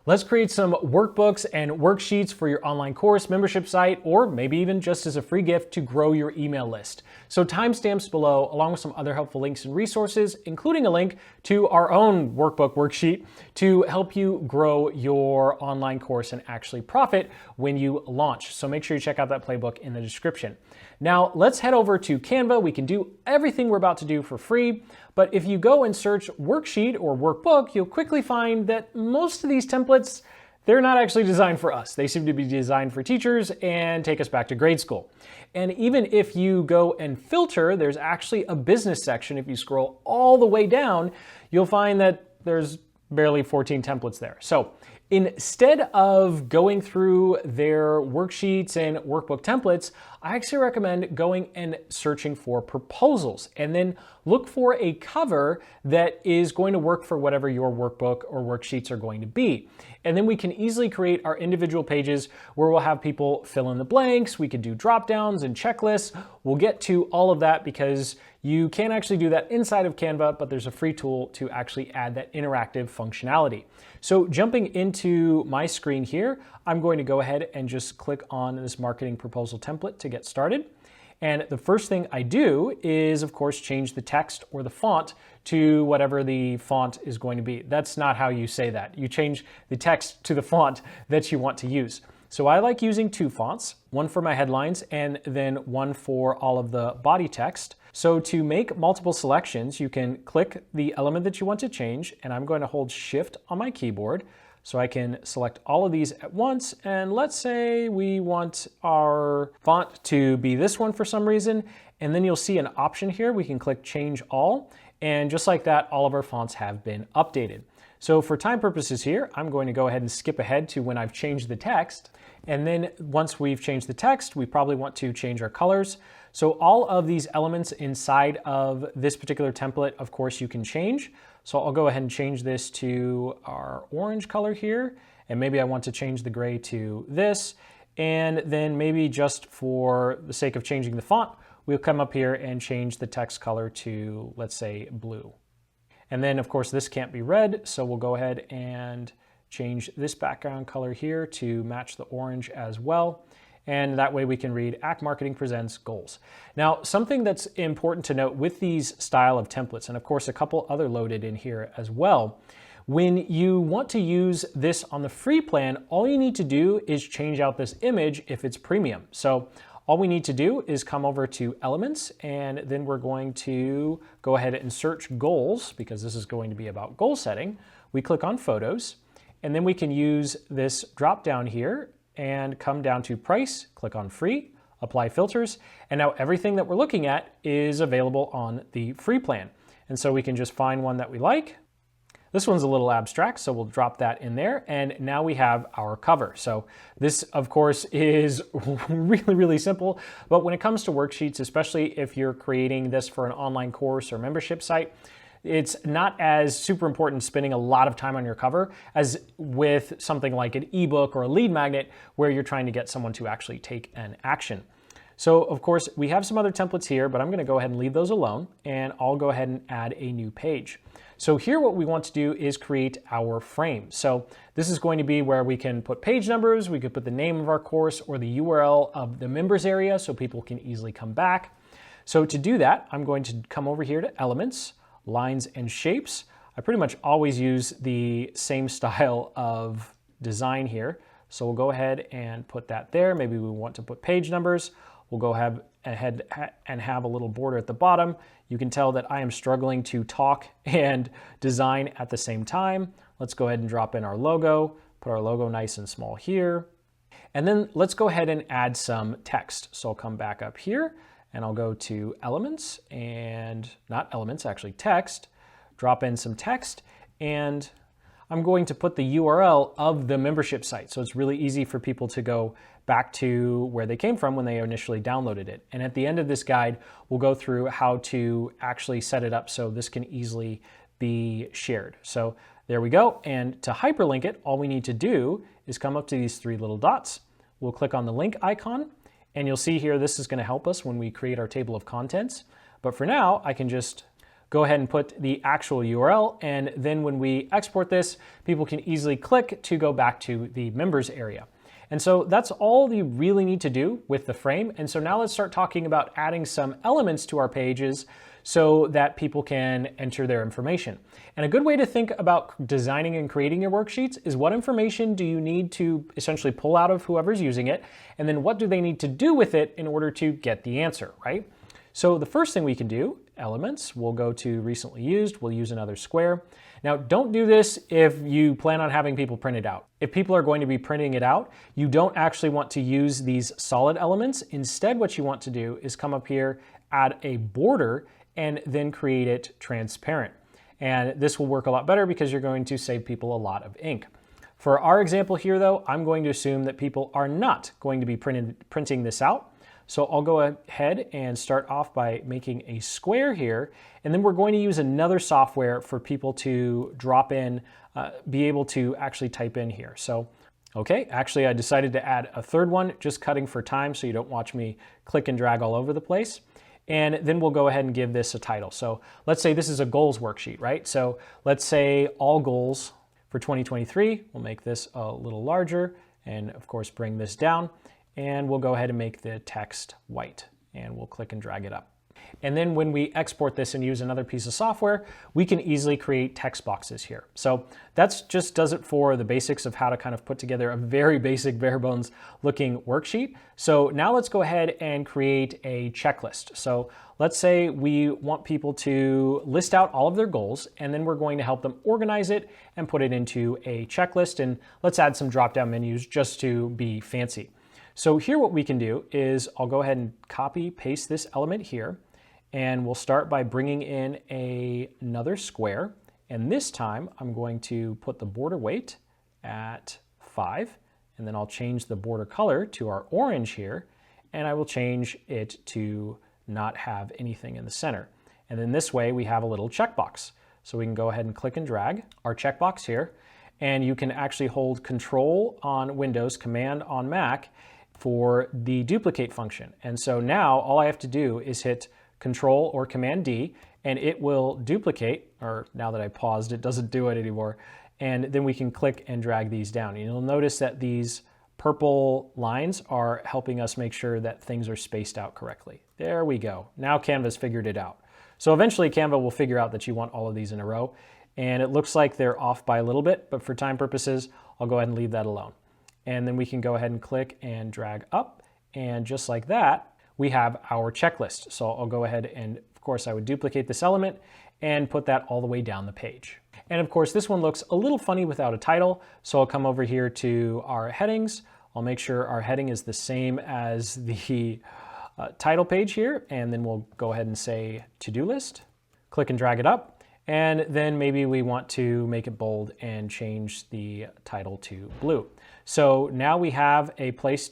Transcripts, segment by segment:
Let's create some workbooks and worksheets for your online course, membership site, or maybe even just as a free gift to grow your email list. So timestamps below, along with some other helpful links and resources, including a link to our own workbook worksheet to help you grow your online course and actually profit when you launch. So make sure you check out that playbook in the description. Now let's head over to Canva. We can do everything we're about to do for free, but if you go and search worksheet or workbook, you'll quickly find that most of these templates, they're not actually designed for us. They seem to be designed for teachers and take us back to grade school. And even if you go and filter, there's actually a business section. If you scroll all the way down, you'll find that there's barely 14 templates there. So instead of going through their worksheets and workbook templates, I actually recommend going and searching for proposals and then look for a cover that is going to work for whatever your workbook or worksheets are going to be. And then we can easily create our individual pages where we'll have people fill in the blanks. We could do drop downs and checklists. We'll get to all of that because you can actually do that inside of Canva, but there's a free tool to actually add that interactive functionality. So jumping into my screen here, I'm going to go ahead and just click on this marketing proposal template to get started. And the first thing I do is, of course, change the text or the font to whatever the font is going to be. That's not how you say that. You change the text to the font that you want to use. So I like using two fonts, one for my headlines and then one for all of the body text. So to make multiple selections, you can click the element that you want to change, and I'm going to hold Shift on my keyboard so I can select all of these at once. And let's say we want our font to be this one for some reason, and then you'll see an option here. We can click Change All, and just like that, all of our fonts have been updated. So for time purposes here, I'm going to go ahead and skip ahead to when I've changed the text. And then once we've changed the text, we probably want to change our colors. So all of these elements inside of this particular template, of course, you can change. So I'll go ahead and change this to our orange color here. And maybe I want to change the gray to this. And then maybe just for the sake of changing the font, we'll come up here and change the text color to, let's say, blue. And then, of course, this can't be red, so we'll go ahead and change this background color here to match the orange as well. And that way we can read ACK Marketing Presents Goals. Now, something that's important to note with these style of templates, and of course a couple other loaded in here as well, when you want to use this on the free plan, all you need to do is change out this image if it's premium. So all we need to do is come over to Elements, and then we're going to go ahead and search Goals, because this is going to be about goal setting. We click on Photos, and then we can use this drop down here and come down to Price, click on Free, apply filters, and now everything that we're looking at is available on the free plan. And so we can just find one that we like. This one's a little abstract, so we'll drop that in there, and now we have our cover. So this, of course, is really, really simple, but when it comes to worksheets, especially if you're creating this for an online course or membership site, it's not as super important spending a lot of time on your cover as with something like an ebook or a lead magnet where you're trying to get someone to actually take an action. So of course, we have some other templates here, but I'm going to go ahead and leave those alone, and I'll go ahead and add a new page. So here what we want to do is create our frame. So this is going to be where we can put page numbers, we could put the name of our course or the URL of the members area so people can easily come back. So to do that, I'm going to come over here to Elements, Lines and Shapes. I pretty much always use the same style of design here. So we'll go ahead and put that there. Maybe we want to put page numbers. We'll go ahead and have a little border at the bottom. You can tell that I am struggling to talk and design at the same time. Let's go ahead and drop in our logo, put our logo nice and small here. And then let's go ahead and add some text. So I'll come back up here and I'll go to Elements, and not Elements, actually Text, drop in some text, and I'm going to put the URL of the membership site. So it's really easy for people to go back to where they came from when they initially downloaded it. And at the end of this guide, we'll go through how to actually set it up so this can easily be shared. So there we go. And to hyperlink it, all we need to do is come up to these three little dots. We'll click on the link icon, and you'll see here this is going to help us when we create our table of contents. But for now, I can just go ahead and put the actual URL, and then when we export this, people can easily click to go back to the members area. And so that's all you really need to do with the frame. And so now let's start talking about adding some elements to our pages so that people can enter their information. And a good way to think about designing and creating your worksheets is what information do you need to essentially pull out of whoever's using it, and then what do they need to do with it in order to get the answer, right? So the first thing we can do, elements, we'll go to recently used, we'll use another square. Now don't do this if you plan on having people print it out. If people are going to be printing it out, you don't actually want to use these solid elements. Instead, what you want to do is come up here, add a border, and then create it transparent. And this will work a lot better because you're going to save people a lot of ink. For our example here though, I'm going to assume that people are not going to be printing this out. So I'll go ahead and start off by making a square here, and then we're going to use another software for people to drop in, be able to actually type in here. So, okay, actually I decided to add a third one, just cutting for time so you don't watch me click and drag all over the place. And then we'll go ahead and give this a title. So let's say this is a goals worksheet, right? So let's say all goals for 2023. We'll make this a little larger and of course bring this down. And we'll go ahead and make the text white, and we'll click and drag it up. And then when we export this and use another piece of software, we can easily create text boxes here. So that's just does it for the basics of how to kind of put together a very basic bare bones looking worksheet. So now let's go ahead and create a checklist. So let's say we want people to list out all of their goals, and then we're going to help them organize it and put it into a checklist. And let's add some drop-down menus just to be fancy. So here what we can do is I'll go ahead and copy paste this element here, and we'll start by bringing in another square, and this time I'm going to put the border weight at 5, and then I'll change the border color to our orange here, and I will change it to not have anything in the center. And then this way we have a little checkbox. So we can go ahead and click and drag our checkbox here, and you can actually hold Control on Windows, Command on Mac for the duplicate function. And so now all I have to do is hit Control or Command D, and it will duplicate, or now that I paused, it doesn't do it anymore. And then we can click and drag these down. And you'll notice that these purple lines are helping us make sure that things are spaced out correctly. There we go. Now Canva's figured it out. So eventually Canva will figure out that you want all of these in a row. And it looks like they're off by a little bit, but for time purposes, I'll go ahead and leave that alone. And then we can go ahead and click and drag up. And just like that, we have our checklist. So I'll go ahead and, of course, I would duplicate this element and put that all the way down the page. And of course, this one looks a little funny without a title. So I'll come over here to our headings. I'll make sure our heading is the same as the title page here. And then we'll go ahead and say to-do list, click and drag it up. And then maybe we want to make it bold and change the title to blue. So now we have a place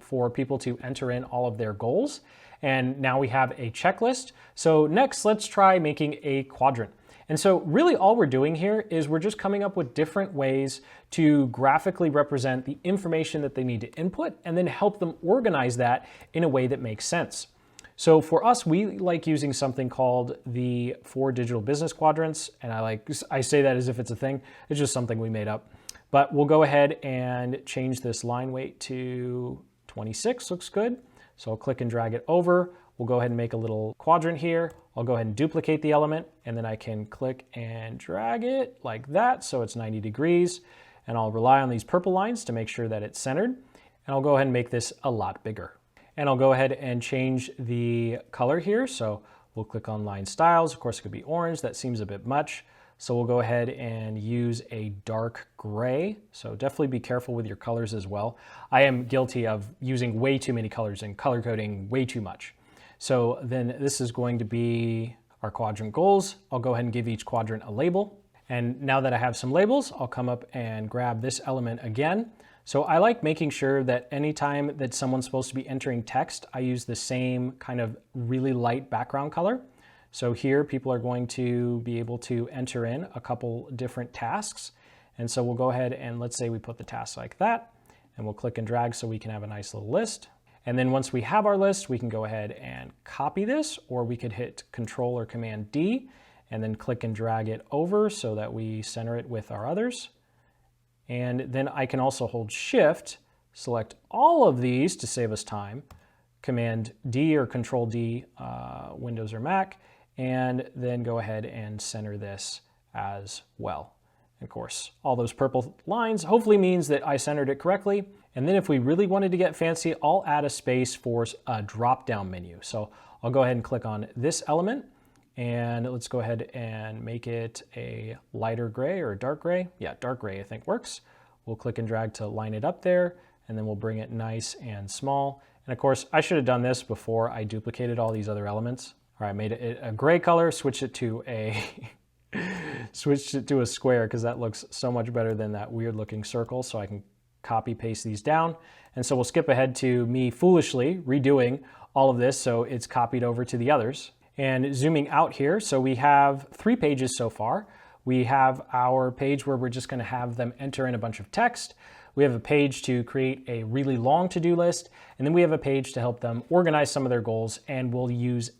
for people to enter in all of their goals. And now we have a checklist. So next, let's try making a quadrant. And so really all we're doing here is we're just coming up with different ways to graphically represent the information that they need to input and then help them organize that in a way that makes sense. So for us, we like using something called the 4 digital business quadrants. And I say that as if it's a thing. It's just something we made up. But we'll go ahead and change this line weight to 26, looks good. So I'll click and drag it over. We'll go ahead and make a little quadrant here. I'll go ahead and duplicate the element, and then I can click and drag it like that so it's 90 degrees. And I'll rely on these purple lines to make sure that it's centered. And I'll go ahead and make this a lot bigger. And I'll go ahead and change the color here. So we'll click on line styles. Of course, it could be orange. That seems a bit much. So we'll go ahead and use a dark gray. So definitely be careful with your colors as well. I am guilty of using way too many colors and color coding way too much. So then this is going to be our quadrant goals. I'll go ahead and give each quadrant a label. And now that I have some labels, I'll come up and grab this element again. So I like making sure that anytime that someone's supposed to be entering text, I use the same kind of really light background color. So here people are going to be able to enter in a couple different tasks. And so we'll go ahead and let's say we put the task like that, and we'll click and drag so we can have a nice little list. And then once we have our list, we can go ahead and copy this, or we could hit Control or Command D, and then click and drag it over so that we center it with our others. And then I can also hold Shift, select all of these to save us time, Command D or Control D, Windows or Mac, and then go ahead and center this as well. And of course, all those purple lines hopefully means that I centered it correctly. And then if we really wanted to get fancy, I'll add a space for a drop-down menu. So I'll go ahead and click on this element, and let's go ahead and make it a lighter gray or a dark gray. Yeah, dark gray I think works. We'll click and drag to line it up there, and then we'll bring it nice and small. And of course, I should have done this before I duplicated all these other elements. All right, made it a gray color, switched it to a square because that looks so much better than that weird looking circle. So I can copy paste these down. And so we'll skip ahead to me foolishly redoing all of this so it's copied over to the others. And zooming out here, so we have 3 pages so far. We have our page where we're just going to have them enter in a bunch of text. We have a page to create a really long to-do list, and then we have a page to help them organize some of their goals, and we'll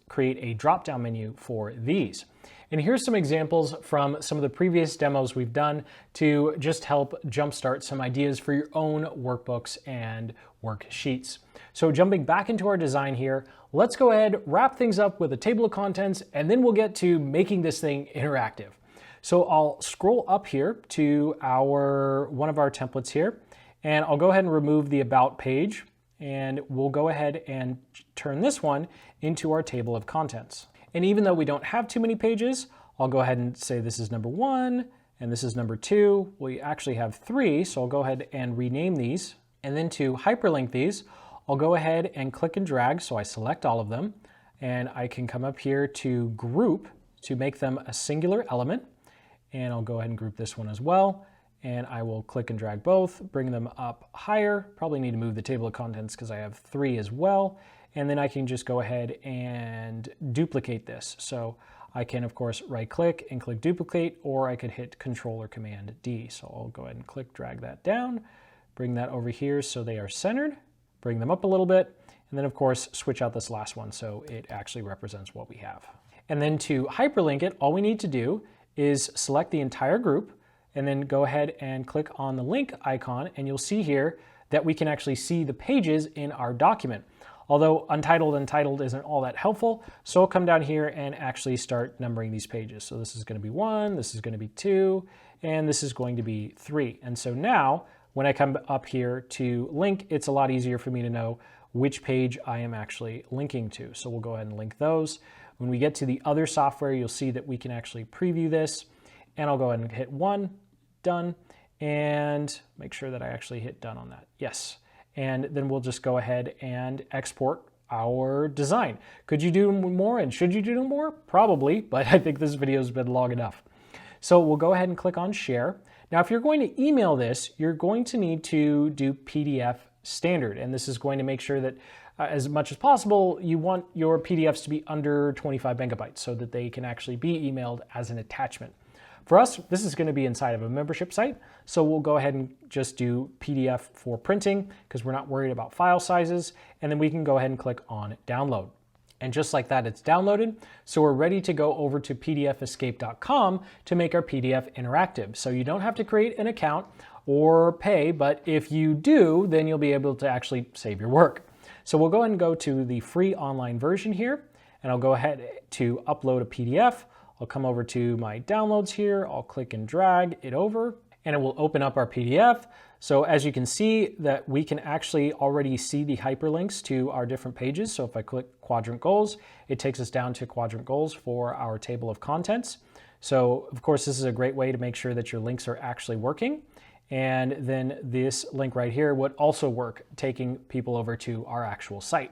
create a drop-down menu for these. And here's some examples from some of the previous demos we've done to just help jumpstart some ideas for your own workbooks and worksheets. So jumping back into our design here, let's go ahead, wrap things up with a table of contents, and then we'll get to making this thing interactive. So I'll scroll up here to one of our templates here, and I'll go ahead and remove the About page, and we'll go ahead and turn this one into our table of contents. And even though we don't have too many pages, I'll go ahead and say this is number 1, and this is number 2. We actually have 3, so I'll go ahead and rename these. And then to hyperlink these, I'll go ahead and click and drag, so I select all of them, and I can come up here to group to make them a singular element. And I'll go ahead and group this one as well. And I will click and drag both, bring them up higher. Probably need to move the table of contents because I have 3 as well. And then I can just go ahead and duplicate this. So I can, of course, right click and click duplicate, or I could hit Control or Command D. So I'll go ahead and click, drag that down, bring that over here so they are centered, bring them up a little bit, and then of course, switch out this last one so it actually represents what we have. And then to hyperlink it, all we need to do is select the entire group and then go ahead and click on the link icon, and you'll see here that we can actually see the pages in our document. Although untitled and titled isn't all that helpful, so I'll come down here and actually start numbering these pages. So this is going to be 1, this is going to be 2, and this is going to be 3. And so now when I come up here to link, it's a lot easier for me to know which page I am actually linking to. So we'll go ahead and link those. When we get to the other software, you'll see that we can actually preview this, and I'll go ahead and hit 1, done, and make sure that I actually hit done on that. Yes. And then we'll just go ahead and export our design. Could you do more and should you do more? Probably, but I think this video has been long enough. So we'll go ahead and click on share. Now, if you're going to email this, you're going to need to do PDF standard, and this is going to make sure that as much as possible, you want your PDFs to be under 25 megabytes so that they can actually be emailed as an attachment. For us, this is going to be inside of a membership site, so we'll go ahead and just do PDF for printing because we're not worried about file sizes, and then we can go ahead and click on download. And just like that, it's downloaded, so we're ready to go over to pdfescape.com to make our PDF interactive. So you don't have to create an account or pay, but if you do, then you'll be able to actually save your work. So we'll go ahead and go to the free online version here, and I'll go ahead to upload a PDF. I'll come over to my downloads here, I'll click and drag it over, and it will open up our PDF. So as you can see that we can actually already see the hyperlinks to our different pages. So if I click quadrant goals, it takes us down to quadrant goals for our table of contents. So of course, this is a great way to make sure that your links are actually working. And then this link right here would also work, taking people over to our actual site.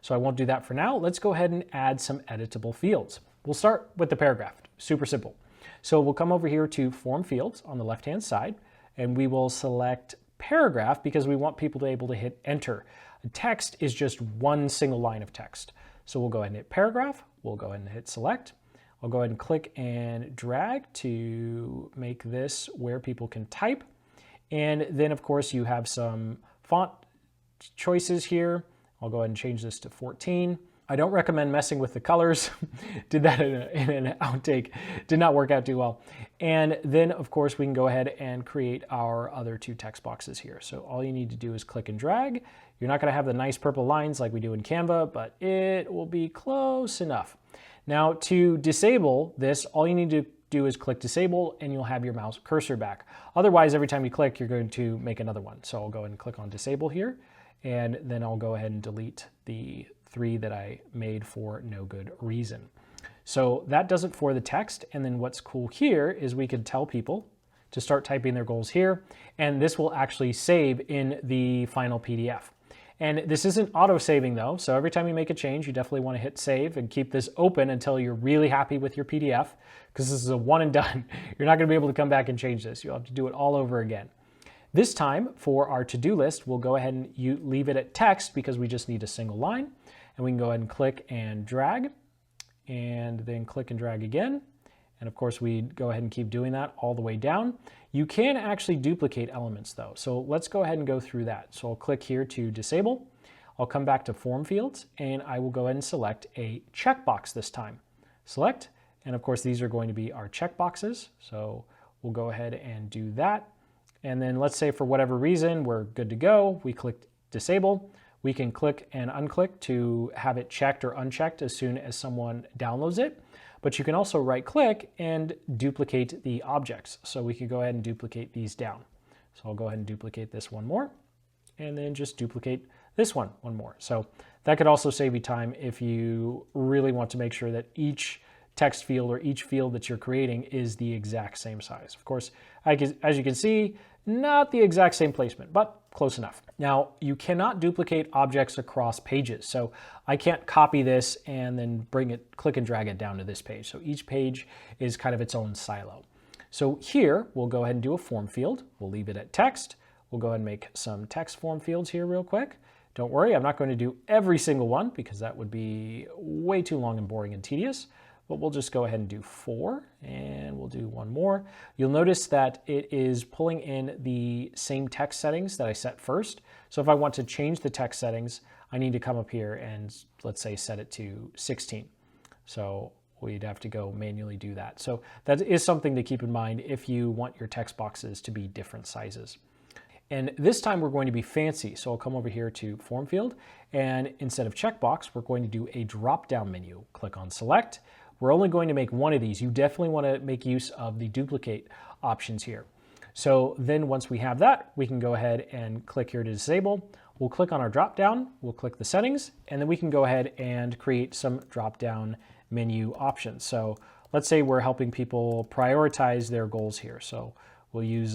So I won't do that for now. Let's go ahead and add some editable fields. We'll start with the paragraph, super simple. So we'll come over here to form fields on the left-hand side, and we will select paragraph because we want people to be able to hit enter. Text is just one single line of text. So we'll go ahead and hit paragraph. We'll go ahead and hit select. I'll go ahead and click and drag to make this where people can type. And then of course you have some font choices here. I'll go ahead and change this to 14. I don't recommend messing with the colors. Did that in an outtake. Did not work out too well. And then, of course, we can go ahead and create our other two text boxes here. So all you need to do is click and drag. You're not going to have the nice purple lines like we do in Canva, but it will be close enough. Now, to disable this, all you need to do is click disable and you'll have your mouse cursor back. Otherwise, every time you click, you're going to make another one. So I'll go ahead and click on disable here, and then I'll go ahead and delete the 3 that I made for no good reason. So that does it for the text. And then what's cool here is we can tell people to start typing their goals here, and this will actually save in the final PDF. And this isn't auto-saving though, so every time you make a change, you definitely want to hit save and keep this open until you're really happy with your PDF, because this is a one and done. You're not going to be able to come back and change this. You'll have to do it all over again. This time for our to-do list, we'll go ahead and leave it at text because we just need a single line. And we can go ahead and click and drag, and then click and drag again. And of course, we go ahead and keep doing that all the way down. You can actually duplicate elements though. So let's go ahead and go through that. So I'll click here to disable. I'll come back to form fields, and I will go ahead and select a checkbox this time. Select, and of course, these are going to be our checkboxes. So we'll go ahead and do that. And then let's say for whatever reason, we're good to go. We click disable. We can click and unclick to have it checked or unchecked as soon as someone downloads it. But you can also right click and duplicate the objects. So we could go ahead and duplicate these down. So I'll go ahead and duplicate this one more, and then just duplicate this one more. So that could also save you time if you really want to make sure that each text field or each field that you're creating is the exact same size. Of course, as you can see, not the exact same placement, but close enough. Now, you cannot duplicate objects across pages. So I can't copy this and then click and drag it down to this page. So each page is kind of its own silo. So here, we'll go ahead and do a form field. We'll leave it at text. We'll go ahead and make some text form fields here real quick. Don't worry, I'm not going to do every single one because that would be way too long and boring and tedious. But we'll just go ahead and do 4, and we'll do one more. You'll notice that it is pulling in the same text settings that I set first. So if I want to change the text settings, I need to come up here and let's say set it to 16. So we'd have to go manually do that. So that is something to keep in mind if you want your text boxes to be different sizes. And this time we're going to be fancy. So I'll come over here to form field, and instead of checkbox, we're going to do a drop-down menu. Click on select. We're only going to make one of these. You definitely want to make use of the duplicate options here. So then once we have that, we can go ahead and click here to disable. We'll click on our drop-down, we'll click the settings, and then we can go ahead and create some drop-down menu options. So let's say we're helping people prioritize their goals here. So we'll use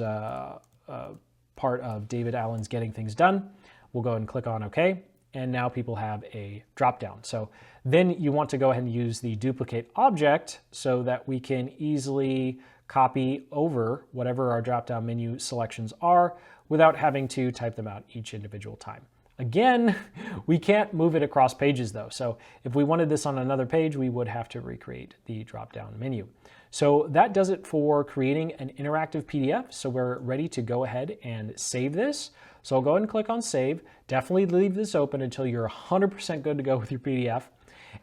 part of David Allen's Getting Things Done. We'll go and click on OK. And now people have a drop-down. So then you want to go ahead and use the duplicate object so that we can easily copy over whatever our drop-down menu selections are without having to type them out each individual time. Again, we can't move it across pages though. So if we wanted this on another page, we would have to recreate the drop-down menu. So that does it for creating an interactive PDF. So we're ready to go ahead and save this. So I'll go ahead and click on save. Definitely leave this open until you're 100% good to go with your PDF.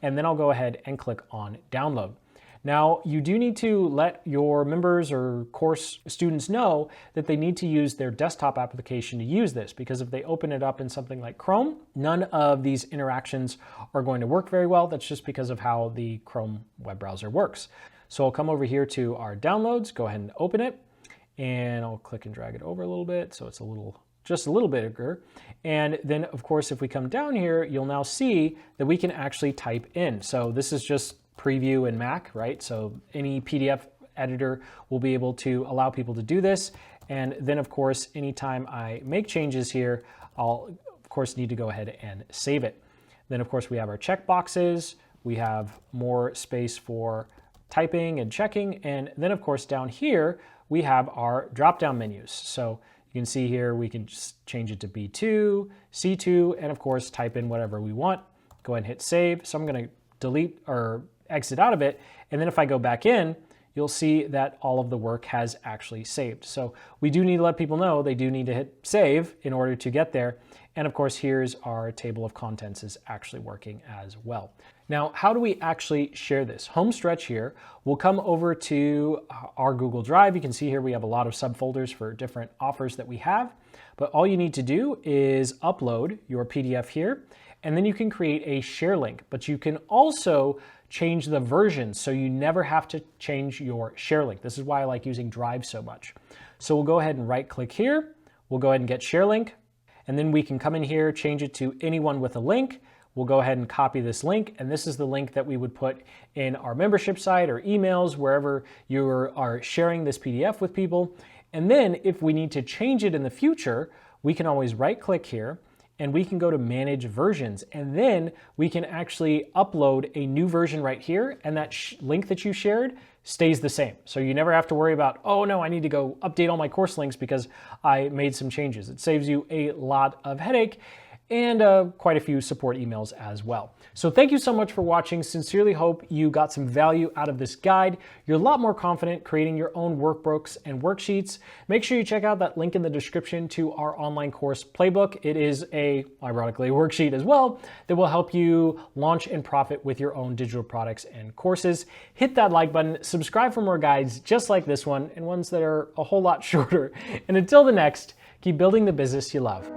And then I'll go ahead and click on download. Now, you do need to let your members or course students know that they need to use their desktop application to use this, because if they open it up in something like Chrome, none of these interactions are going to work very well. That's just because of how the Chrome web browser works. So I'll come over here to our downloads, go ahead and open it, and I'll click and drag it over a little bit so it's just a little bit bigger. And then of course, if we come down here, you'll now see that we can actually type in. So this is just preview in Mac, right? So any PDF editor will be able to allow people to do this. And then of course, anytime I make changes here, I'll of course need to go ahead and save it. Then of course we have our checkboxes, we have more space for typing and checking. And then of course down here, we have our drop-down menus. So you can see here, we can just change it to B2, C2, and of course type in whatever we want. Go ahead and hit save. So I'm gonna delete or exit out of it. And then if I go back in, you'll see that all of the work has actually saved. So we do need to let people know they do need to hit save in order to get there. And of course, here's our table of contents is actually working as well. Now, how do we actually share this? Home stretch here, we'll come over to our Google Drive. You can see here we have a lot of subfolders for different offers that we have, but all you need to do is upload your PDF here, and then you can create a share link, but you can also change the version so you never have to change your share link. This is why I like using Drive so much. So we'll go ahead and right click here. We'll go ahead and get share link, and then we can come in here, change it to anyone with a link. We'll go ahead and copy this link, and this is the link that we would put in our membership site or emails, wherever you are sharing this PDF with people. And then if we need to change it in the future, we can always right click here and we can go to manage versions, and then we can actually upload a new version right here, and that link that you shared stays the same. So you never have to worry about, oh no, I need to go update all my course links because I made some changes. It saves you a lot of headache and quite a few support emails as well. So thank you so much for watching. Sincerely hope you got some value out of this guide. You're a lot more confident creating your own workbooks and worksheets. Make sure you check out that link in the description to our online course playbook. It is ironically, a worksheet as well that will help you launch and profit with your own digital products and courses. Hit that like button, subscribe for more guides just like this one and ones that are a whole lot shorter. And until the next, keep building the business you love.